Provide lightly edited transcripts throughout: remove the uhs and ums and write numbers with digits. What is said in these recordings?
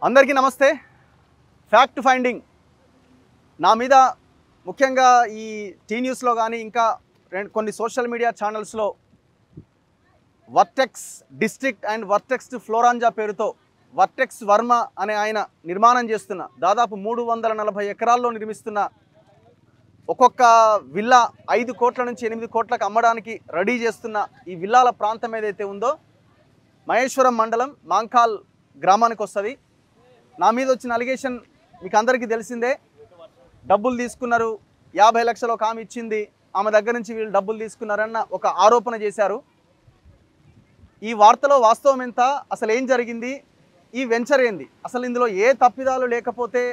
అందరికీ నమస్తే. Fact finding నా మీద ముఖ్యంగా ఈ టీ న్యూస్లో కానీ ఇంకా కొన్ని సోషల్ మీడియా ఛానల్స్లో వర్టెక్స్ డిస్ట్రిక్ట్ అండ్ వర్టెక్స్ ఫ్లోరాంజా పేరుతో వర్టెక్స్ వర్మ అనే ఆయన నిర్మాణం చేస్తున్న దాదాపు 340 ఎకరాల్లో నిర్మిస్తున్న ఒక్కొక్క విల్లా 5 కోట్ల నుంచి 8 కోట్లకు అమ్మడానికి రెడీ చేస్తున్న ఈ విల్లాల ప్రాంతం ఏదైతే ఉందో మహేశ్వరం మండలం మాంకాల్ గ్రామానికి వస్తుంది. నా మీద వచ్చిన అలిగేషన్ మీకు అందరికీ తెలిసిందే. డబ్బులు తీసుకున్నారు, 50 లక్షలు ఒక ఆమె ఇచ్చింది, ఆమె దగ్గర నుంచి వీళ్ళు డబ్బులు తీసుకున్నారన్న ఒక ఆరోపణ చేశారు. ఈ వార్తలో వాస్తవం ఎంత, అసలు ఏం జరిగింది, ఈ వెంచర్ ఏంది, అసలు ఇందులో ఏ తప్పిదాలు లేకపోతే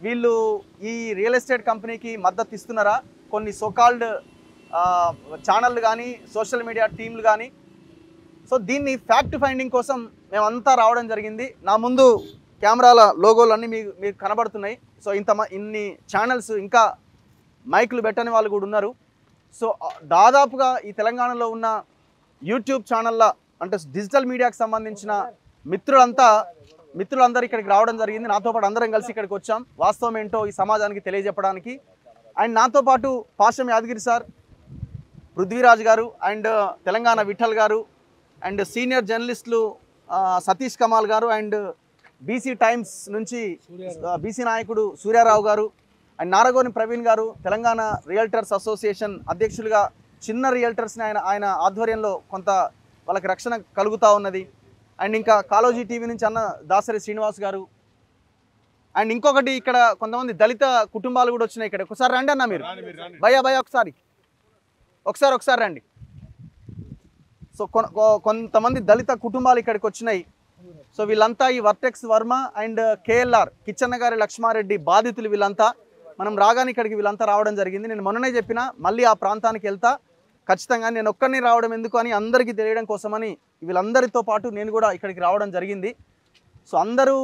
వీళ్ళు ఈ రియల్ ఎస్టేట్ కంపెనీకి మద్దతు ఇస్తున్నారా, కొన్ని సోకాల్డ్ ఛానళ్ళు కానీ సోషల్ మీడియా టీంలు కానీ. సో దీన్ని ఫ్యాక్ట్ ఫైండింగ్ కోసం మేమంతా రావడం జరిగింది. నా ముందు కెమెరాల లోగోలు అన్నీ మీకు కనబడుతున్నాయి. సో ఇన్ని ఛానల్స్ ఇంకా మైకులు పెట్టని వాళ్ళు కూడా ఉన్నారు. సో దాదాపుగా ఈ తెలంగాణలో ఉన్న యూట్యూబ్ ఛానళ్ళ అంటే డిజిటల్ మీడియాకి సంబంధించిన మిత్రులందరూ ఇక్కడికి రావడం జరిగింది. నాతో పాటు అందరం కలిసి ఇక్కడికి వచ్చాం. వాస్తవం ఏంటో ఈ సమాజానికి తెలియజెప్పడానికి. అండ్ నాతో పాటు పాషం యాదగిరి సార్, పృథ్వీరాజ్ గారు, అండ్ తెలంగాణ విఠల్ గారు, అండ్ సీనియర్ జర్నలిస్టులు సతీష్ కమాల్ గారు, అండ్ బీసీ టైమ్స్ నుంచి బీసీ నాయకుడు సూర్యారావు గారు, అండ్ నారగోని ప్రవీణ్ గారు, తెలంగాణ రియల్టర్స్ అసోసియేషన్ అధ్యక్షులుగా చిన్న రియల్టర్స్ని ఆయన ఆధ్వర్యంలో కొంత వాళ్ళకి రక్షణ కలుగుతూ ఉన్నది. అండ్ ఇంకా కాలోజీ టీవీ నుంచి అన్న దాసరి శ్రీనివాస్ గారు, అండ్ ఇంకొకటి ఇక్కడ కొంతమంది దళిత కుటుంబాలు కూడా వచ్చినాయి. ఇక్కడ ఒకసారి రండి అన్న, మీరు భయ్యా ఒకసారి రండి. సో కొంతమంది దళిత కుటుంబాలు ఇక్కడికి వచ్చినాయి. సో వీళ్ళంతా ఈ vertex Varma and KLR Kichanna గారి లక్ష్మారెడ్డి బాధితులు. వీళ్ళంతా మనం రాగానే ఇక్కడికి వీళ్ళంతా రావడం జరిగింది. నేను మొన్ననే చెప్పిన మళ్ళీ ఆ ప్రాంతానికి వెళ్తా ఖచ్చితంగా. నేను ఒక్కరిని రావడం ఎందుకు అని అందరికీ తెలియడం కోసమని వీళ్ళందరితో పాటు నేను కూడా ఇక్కడికి రావడం జరిగింది. సో అందరూ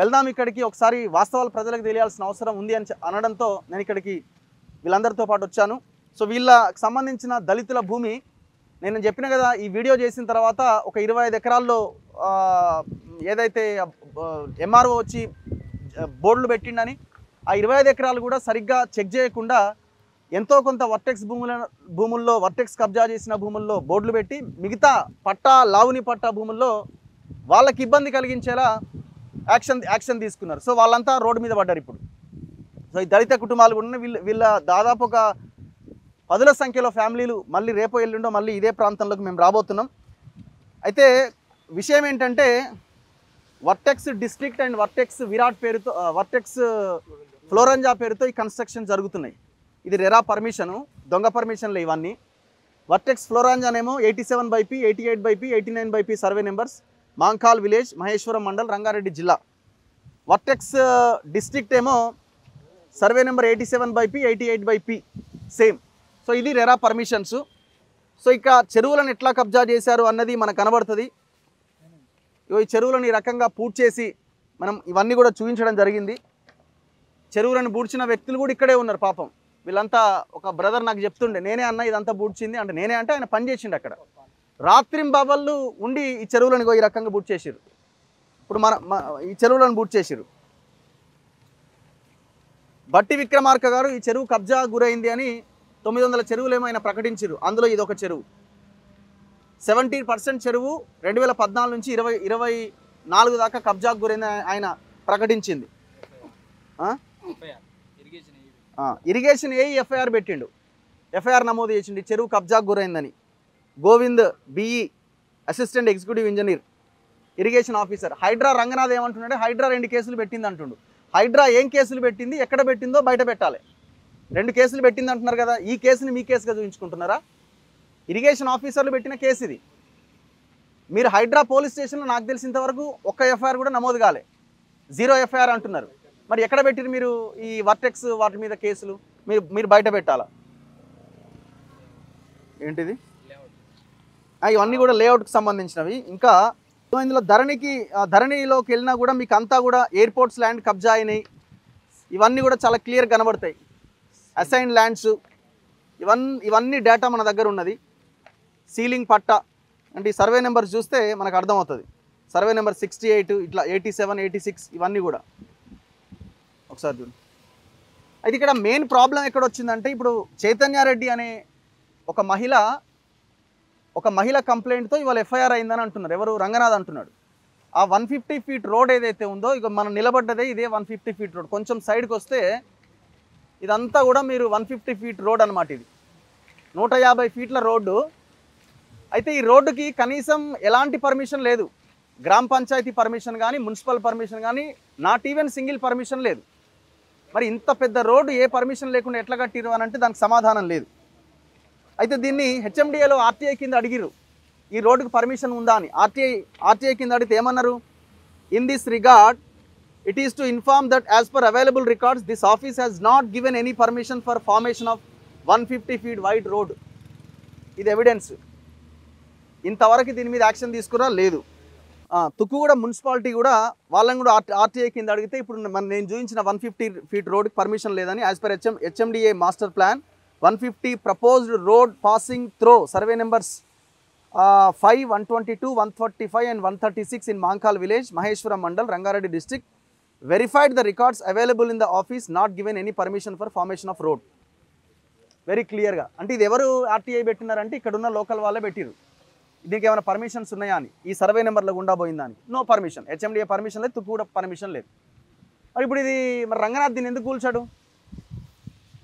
వెళ్దాం ఇక్కడికి, ఒకసారి వాస్తవాలు ప్రజలకు తెలియాల్సిన అవసరం ఉంది అని అనడంతో నేను ఇక్కడికి వీళ్ళందరితో పాటు వచ్చాను. సో వీళ్ళకి సంబంధించిన దళితుల భూమి నేను చెప్పిన కదా, ఈ వీడియో చేసిన తర్వాత ఒక 25 ఎకరాల్లో ఏదైతే ఎంఆర్ఓ వచ్చి బోర్డులు పెట్టిండని ఆ 25 ఎకరాలు కూడా సరిగ్గా చెక్ చేయకుండా ఎంతో కొంత వర్టెక్స్ భూముల్లో వర్టెక్స్ కబ్జా చేసిన భూముల్లో బోర్డులు పెట్టి మిగతా పట్టా లావుని పట్టా భూముల్లో వాళ్ళకి ఇబ్బంది కలిగించేలా యాక్షన్ తీసుకున్నారు. సో వాళ్ళంతా రోడ్డు మీద పడ్డారు ఇప్పుడు. సో ఈ దళిత కుటుంబాలు కూడా వీళ్ళ దాదాపు ఒక 10ల సంఖ్యలో ఫ్యామిలీలు మళ్ళీ రేపో ఎల్లుండో మళ్ళీ ఇదే ప్రాంతంలోకి మేము రాబోతున్నాం. అయితే విషయం ఏంటంటే vertex district and vertex Virat పేరుతో వర్టెక్స్ ఫ్లోరంజా పేరుతో ఈ కన్స్ట్రక్షన్ జరుగుతున్నాయి. ఇది రెరా పర్మిషను, దొంగ పర్మిషన్లు ఇవన్నీ. వర్టెక్స్ ఫ్లోరాంజానేమో 87/P, 88/P, 89/P survey numbers, Mankal village, Maheshwaram mandal, Rangareddy జిల్లా. వర్టెక్స్ డిస్ట్రిక్ట్ ఏమో survey number 87/P, 88/P same. So ఇది రెరా పర్మిషన్స్. సో ఇక చెరువులను ఎట్లా కబ్జా చేశారు అన్నది మనకు కనబడుతుంది. ఈ చెరువులను ఈ రకంగా పూడ్చి చేసి మనం ఇవన్నీ కూడా చూపించడం జరిగింది. చెరువులను బూడ్చిన వ్యక్తులు కూడా ఇక్కడే ఉన్నారు పాపం. వీళ్ళంతా ఒక బ్రదర్ నాకు చెప్తుండే, నేనే అన్న ఇదంతా బూడ్చింది అంటే, నేనే అంటే ఆయన పని చేసిండు అక్కడ. రాత్రింబవళ్ళు ఉండి ఈ చెరువులను ఈ రకంగా బూడ్చేసారు. ఇప్పుడు ఈ చెరువులను బూడ్చేసారు. బట్టి విక్రమార్క గారు ఈ చెరువు కబ్జా గురైంది అని 900 చెరువులు ఏమైనా ప్రకటించారు. అందులో ఇది ఒక చెరువు. 70% చెరువు 2014 నుంచి 2024 దాకా కబ్జాకు గురైంది ఆయన ప్రకటించింది. ఇరిగేషన్ ఏఈ ఎఫ్ఐఆర్ పెట్టిండు, ఎఫ్ఐఆర్ నమోదు చేసిండు చెరువు కబ్జాకు గురైందని. Govind BE assistant executive engineer irrigation officer. Hydraa Ranganath ఏమంటున్నాడే, హైడ్రా 2 కేసులు పెట్టింది అంటుండు. హైడ్రా ఏం కేసులు పెట్టింది, ఎక్కడ పెట్టిందో బయట పెట్టాలి. 2 కేసులు పెట్టింది అంటున్నారు కదా, ఈ కేసుని మీ కేసుగా చూపించుకుంటున్నారా? ఇరిగేషన్ ఆఫీసర్లు పెట్టిన కేసు ఇది. మీరు హైడ్రా పోలీస్ స్టేషన్లో నాకు తెలిసినంతవరకు ఒక్క ఎఫ్ఐఆర్ కూడా నమోదు కాలే, 0 ఎఫ్ఐఆర్ అంటున్నారు. మరి ఎక్కడ పెట్టిరు మీరు ఈ వర్టెక్స్ వాటి మీద కేసులు? మీరు బయట పెట్టాలా ఏంటిది? ఇవన్నీ కూడా లేఅవుట్కి సంబంధించినవి. ఇంకా ఇందులో ధరణిలోకి వెళ్ళినా కూడా మీకు అంతా కూడా ఎయిర్పోర్ట్స్ ల్యాండ్ కబ్జా అయినాయి. ఇవన్నీ కూడా చాలా క్లియర్ కనబడతాయి. అసైన్ ల్యాండ్స్ ఇవన్నీ డేటా మన దగ్గర ఉన్నది. సీలింగ్ పట్టా అంటే ఈ సర్వే నెంబర్స్ చూస్తే మనకు అర్థమవుతుంది. సర్వే నెంబర్ 68 ఇట్లా 87, 86 ఇవన్నీ కూడా ఒకసారి చూడండి. అయితే ఇక్కడ మెయిన్ ప్రాబ్లం ఎక్కడ వచ్చిందంటే ఇప్పుడు చైతన్యారెడ్డి అనే ఒక మహిళ కంప్లైంట్తో ఇవాళ ఎఫ్ఐఆర్ అయిందని అంటున్నారు. ఎవరు? రంగనాథ్ అంటున్నాడు. ఆ 150 ఫీట్ రోడ్ ఏదైతే ఉందో ఇక మనం నిలబడ్డదే ఇదే 150 ఫీట్ రోడ్. కొంచెం సైడ్కి వస్తే ఇదంతా కూడా మీరు 150 ఫీట్ రోడ్ అనమాట. ఇది 150 ఫీట్ల రోడ్డు. అయితే ఈ రోడ్డుకి కనీసం ఎలాంటి పర్మిషన్ లేదు. గ్రామ పంచాయతీ పర్మిషన్ కానీ, మున్సిపల్ పర్మిషన్ కానీ, నాట్ ఈవెన్ సింగిల్ పర్మిషన్ లేదు. మరి ఇంత పెద్ద రోడ్డు ఏ పర్మిషన్ లేకుండా ఎట్లా కట్టిరు అని అంటే దానికి సమాధానం లేదు. అయితే దీన్ని హెచ్ఎండిఏలో ఆర్టీఐ కింద అడిగిరు, ఈ రోడ్డుకి పర్మిషన్ ఉందా అని. ఆర్టీఐ కింద అడిగితే ఏమన్నారు? In this regard it is to inform that as per available records this office has not given any permission for formation of 150 feet wide road. ఇది ఎవిడెన్స్. ఇంతవరకు దీని మీద యాక్షన్ తీసుకురా లేదు. తుక్కుగూడ మున్సిపాలిటీ కూడా వాళ్ళని కూడా ఆర్టీఐ కింద అడిగితే ఇప్పుడు నేను చూపించిన 150 ఫీట్ రోడ్కి పర్మిషన్ లేదని as per HMDA master plan 150 proposed road passing throw survey numbers 5, 122, 145 and 136 in Mankal village, Maheshwaram Mandal, Rangareddy district, verified the records available in the office, not given any permission for formation of road. Very క్లియర్గా. అంటే ఇది ఎవరు RTI పెట్టినారంటే ఇక్కడ ఉన్న local వాళ్ళే పెట్టిరు. దీనికి ఏమైనా పర్మిషన్స్ ఉన్నాయా అని, ఈ సర్వే నెంబర్లో గుండా పోయిందా అని. No permission. హెచ్ఎండిఏ పర్మిషన్ లేదు, తుక్కు కూడా పర్మిషన్ లేదు. మరి ఇప్పుడు ఇది మరి రంగనాథ్ దీన్ని ఎందుకు కూల్చాడు?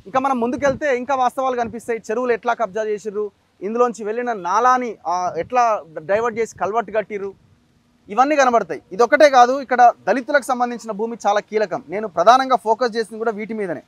ఇంకా మనం ముందుకెళ్తే ఇంకా వాస్తవాలు కనిపిస్తాయి. చెరువులు ఎట్లా కబ్జా చేసిర్రు, ఇందులోంచి వెళ్ళిన నాలాని ఎట్లా డైవర్ట్ చేసి కల్వర్ట్ కట్టిర్రు, ఇవన్నీ కనబడతాయి. ఇదొక్కటే కాదు, ఇక్కడ దళితులకు సంబంధించిన భూమి చాలా కీలకం. నేను ప్రధానంగా ఫోకస్ చేసింది కూడా వీటి మీదనే.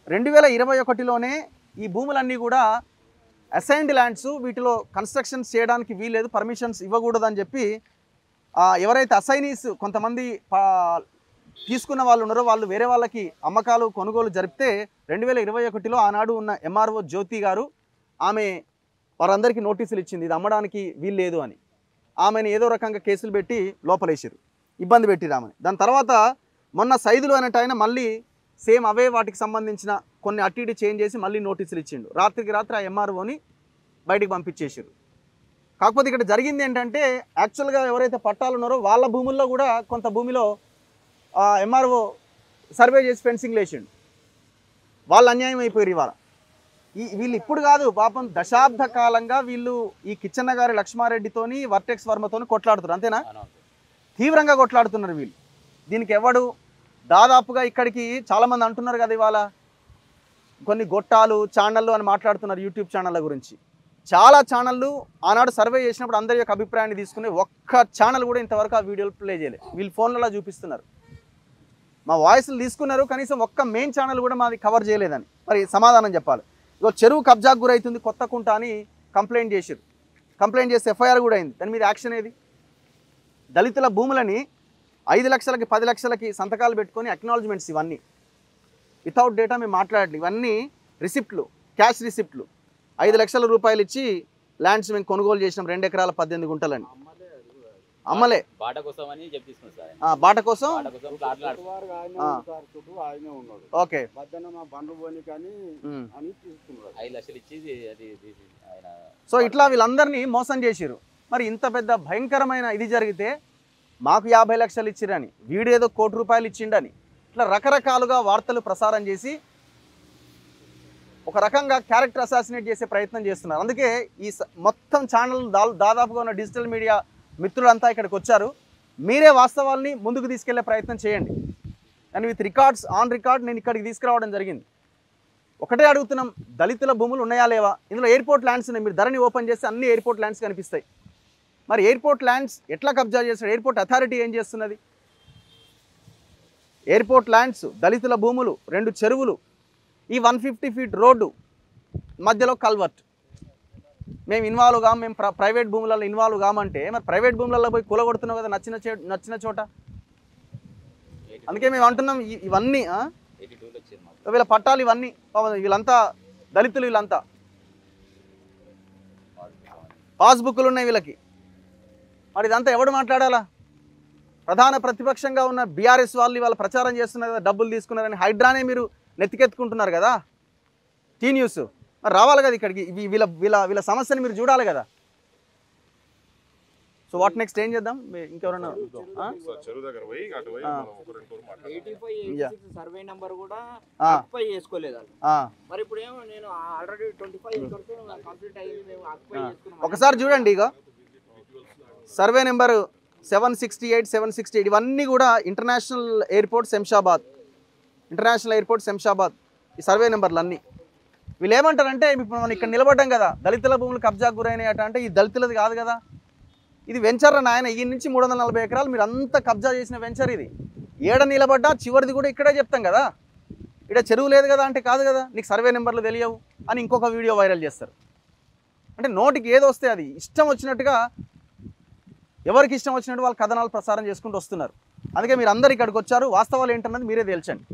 2021లోనే ఈ భూములన్నీ కూడా అసైన్డ్ ల్యాండ్స్, వీటిలో కన్స్ట్రక్షన్స్ చేయడానికి వీలేదు, పర్మిషన్స్ ఇవ్వకూడదని చెప్పి ఎవరైతే అసైనీస్ కొంతమంది తీసుకున్న వాళ్ళు ఉన్నారో వాళ్ళు వేరే వాళ్ళకి అమ్మకాలు కొనుగోలు జరిపితే 2021లో ఆనాడు ఉన్న ఎంఆర్ఓ జ్యోతి గారు ఆమె వారందరికీ నోటీసులు ఇచ్చింది, ఇది అమ్మడానికి వీల్లేదు అని. ఆమెను ఏదో రకంగా కేసులు పెట్టి లోపలేసారు, ఇబ్బంది పెట్టిరు ఆమెను. దాని తర్వాత మొన్న సైదులు అనేట ఆయన మళ్ళీ సేమ్ అవే వాటికి సంబంధించిన కొన్ని అటు ఇటు చేంజ్ చేసి మళ్ళీ నోటీసులు ఇచ్చిండు. రాత్రికి రాత్రి ఆ ఎంఆర్ఓని బయటికి పంపించేసారు. కాకపోతే ఇక్కడ జరిగింది ఏంటంటే యాక్చువల్గా ఎవరైతే పట్టాలు ఉన్నారో వాళ్ళ భూముల్లో కూడా కొంత భూమిలో ఎంఆర్ఓ సర్వే చేసి ఫెన్సింగ్ లేచిండు. వాళ్ళు అన్యాయం అయిపోయారు ఇవాళ. వీళ్ళు ఇప్పుడు కాదు పాపం, దశాబ్ద కాలంగా వీళ్ళు ఈ కిచ్చన్న గారి లక్ష్మారెడ్డితోని వర్టెక్స్ వర్మతోని కొట్లాడుతున్నారు, అంతేనా? తీవ్రంగా కొట్లాడుతున్నారు వీళ్ళు. దీనికి ఎవడు దాదాపుగా ఇక్కడికి చాలామంది అంటున్నారు కదా ఇవాళ కొన్ని గొట్టాలు ఛానళ్ళు అని మాట్లాడుతున్నారు యూట్యూబ్ ఛానళ్ళ గురించి. చాలా ఛానళ్ళు ఆనాడు సర్వే చేసినప్పుడు అందరి యొక్క అభిప్రాయాన్ని తీసుకుని ఒక్క ఛానల్ కూడా ఇంతవరకు ఆ వీడియోలు ప్లే చేయలేదు. వీళ్ళు ఫోన్లలో చూపిస్తున్నారు, మా వాయిస్లు తీసుకున్నారు, కనీసం ఒక్క మెయిన్ ఛానల్ కూడా మాది కవర్ చేయలేదని. మరి సమాధానం చెప్పాలి. ఇగో చెరువు కబ్జాకు గురవుతుంది కొత్తకుంట అని కంప్లైంట్ చేశారు. కంప్లైంట్ చేస్తే ఎఫ్ఐఆర్ కూడా అయింది. దాని మీద యాక్షన్ ఏది? దళితుల భూములని 5 లక్షలకి 10 లక్షలకి సంతకాలు పెట్టుకొని అక్నాలజ్మెంట్స్, ఇవన్నీ వితౌట్ డేటా మేము మాట్లాడట్లేదు. ఇవన్నీ రిసిప్ట్లు, క్యాష్ రిసిప్ట్లు. 5 లక్షల రూపాయలు ఇచ్చి ల్యాండ్స్ మేము కొనుగోలు చేసినాం 2 ఎకరాల 18 గుంటలని. అమ్మలే బాట కోసం. ఓకే, సో ఇట్లా వీళ్ళందరినీ మోసం చేసిరు. మరి ఇంత పెద్ద భయంకరమైన ఇది జరిగితే మాకు 50 లక్షలు ఇచ్చిరని, వీడేదో 1 కోటి రూపాయలు ఇచ్చిండని, ఇట్లా రకరకాలుగా వార్తలు ప్రసారం చేసి ఒక రకంగా క్యారెక్టర్ అసాసినేట్ చేసే ప్రయత్నం చేస్తున్నారు. అందుకే ఈ మొత్తం ఛానల్ దాదాపుగా ఉన్న డిజిటల్ మీడియా మిత్రులంతా ఇక్కడికి వచ్చారు. మీరే వాస్తవాల్ని ముందుకు తీసుకెళ్లే ప్రయత్నం చేయండి. And with records on record నేను ఇక్కడికి తీసుకురావడం జరిగింది. ఒకటే అడుగుతున్నాం, దళితుల భూములు ఉన్నాయా లేవా? ఇందులో ఎయిర్పోర్ట్ ల్యాండ్స్ ఉన్నాయి. మీరు ధరని ఓపెన్ చేస్తే అన్ని ఎయిర్పోర్ట్ ల్యాండ్స్ కనిపిస్తాయి. మరి ఎయిర్పోర్ట్ ల్యాండ్స్ ఎట్లా కబ్జా చేస్తాడు? ఎయిర్పోర్ట్ అథారిటీ ఏం చేస్తున్నది? ఎయిర్పోర్ట్ ల్యాండ్స్, దళితుల భూములు, 2 చెరువులు, ఈ 150 ఫీట్ రోడ్డు మధ్యలో కల్వర్ట్. మేము ఇన్వాల్వ్ కాము, మేము ప్రైవేట్ భూములలో ఇన్వాల్వ్ కామంటే మరి ప్రైవేట్ భూములలో పోయి కూలగొడుతున్నావు కదా నచ్చిన చోట. అందుకే మేము అంటున్నాం ఇవన్నీ వీళ్ళ పట్టాలు, ఇవన్నీ వీళ్ళంతా దళితులు, వీళ్ళంతా పాస్బుక్లు ఉన్నాయి వీళ్ళకి. మరి ఇదంతా ఎవడు మాట్లాడాలా? ప్రధాన ప్రతిపక్షంగా ఉన్న బీఆర్ఎస్ వాళ్ళు ఇవాళ ప్రచారం చేస్తున్నారు కదా, డబ్బులు తీసుకున్నారని. హైడ్రానే మీరు నెత్తికెత్తుకుంటున్నారు కదా టీ న్యూస్. మరి రావాలి కదా ఇక్కడికి, వీళ్ళ సమస్యని మీరు చూడాలి కదా. సో వాట్ నెక్స్ట్ ఏం చేద్దాం ఇంకెవరైనా చెరువు దగ్గర పోయి అటు పోయి మనం ఒక 2 85 సర్వే నంబర్ కూడా ఆక్యుపై చేసుకోలేదు వాళ్ళు. మరి ఇప్పుడు ఏమో నేను ఆల్రెడీ 25 ఎకర్స్ కంప్లీట్ అయ్యింది, మేము ఆక్యుపై చేసుకున్నాం. ఒకసారి చూడండి, ఇక సర్వే నెంబర్ 768, 768 ఇవన్నీ కూడా international airport Shamshabad, international airport Shamshabad ఈ సర్వే నెంబర్లు అన్నీ. వీళ్ళు ఏమంటారంటే ఇప్పుడు మనం ఇక్కడ నిలబడ్డాం కదా, దళితుల భూములు కబ్జాకు గురైనాయట అంటే ఇది దళితులది కాదు కదా, ఇది వెంచర్ నాయన. ఈ నుంచి 340 ఎకరాలు మీరు అంతా కబ్జా చేసిన వెంచర్ ఇది. ఏడ నిలబడ్డా చివరిది కూడా ఇక్కడే చెప్తాం కదా, ఇక్కడ చెరువు లేదు కదా అంటే కాదు కదా, నీకు సర్వే నెంబర్లు తెలియవు అని ఇంకొక వీడియో వైరల్ చేస్తారు. అంటే నోటికి ఏది వస్తే అది ఇష్టం వచ్చినట్టుగా, ఎవరికి ఇష్టం వచ్చినట్టు వాళ్ళు కథనాలు ప్రసారం చేసుకుంటూ వస్తున్నారు. అందుకే మీరు అందరు ఇక్కడికి వచ్చారు, వాస్తవాలు ఏంటన్నది మీరే తేల్చండి.